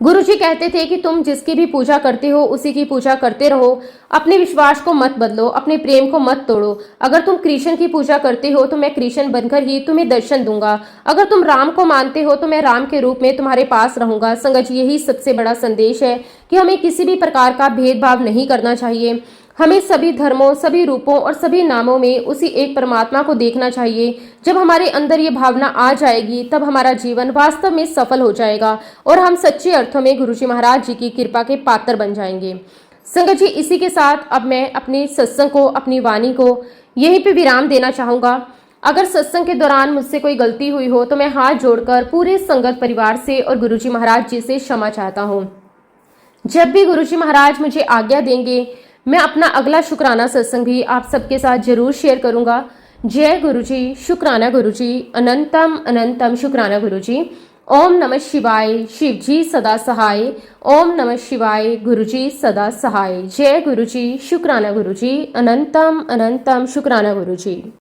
A: गुरुजी कहते थे कि तुम जिसकी भी पूजा करते हो उसी की पूजा करते रहो, अपने विश्वास को मत बदलो, अपने प्रेम को मत तोड़ो। अगर तुम कृष्ण की पूजा करते हो तो मैं कृष्ण बनकर ही तुम्हें दर्शन दूंगा, अगर तुम राम को मानते हो तो मैं राम के रूप में तुम्हारे पास रहूंगा। संगत जी, यही सबसे बड़ा संदेश है कि हमें किसी भी प्रकार का भेदभाव नहीं करना चाहिए। हमें सभी धर्मों, सभी रूपों और सभी नामों में उसी एक परमात्मा को देखना चाहिए। जब हमारे अंदर ये भावना आ जाएगी तब हमारा जीवन वास्तव में सफल हो जाएगा और हम सच्चे अर्थों में गुरुजी महाराज जी की कृपा के पात्र बन जाएंगे। संगत जी, इसी के साथ अब मैं अपने सत्संग को, अपनी वाणी को यहीं पे विराम देना चाहूंगा। अगर सत्संग के दौरान मुझसे कोई गलती हुई हो तो मैं हाथ जोड़कर पूरे संगत परिवार से और गुरुजी महाराज जी से क्षमा चाहता हूँ। जब भी गुरुजी महाराज मुझे आज्ञा देंगे मैं अपना अगला शुक्राना सत्संग भी आप सबके साथ जरूर शेयर करूंगा। जय गुरुजी, शुक्राना गुरुजी, अनंतम अनंतम शुक्राना गुरुजी। ओम नमः शिवाय, शिव जी सदा सहाय। ओम नमः शिवाय, गुरुजी सदा सहाय। जय गुरुजी, शुक्राना गुरुजी, अनंतम अनंतम शुक्राना गुरुजी।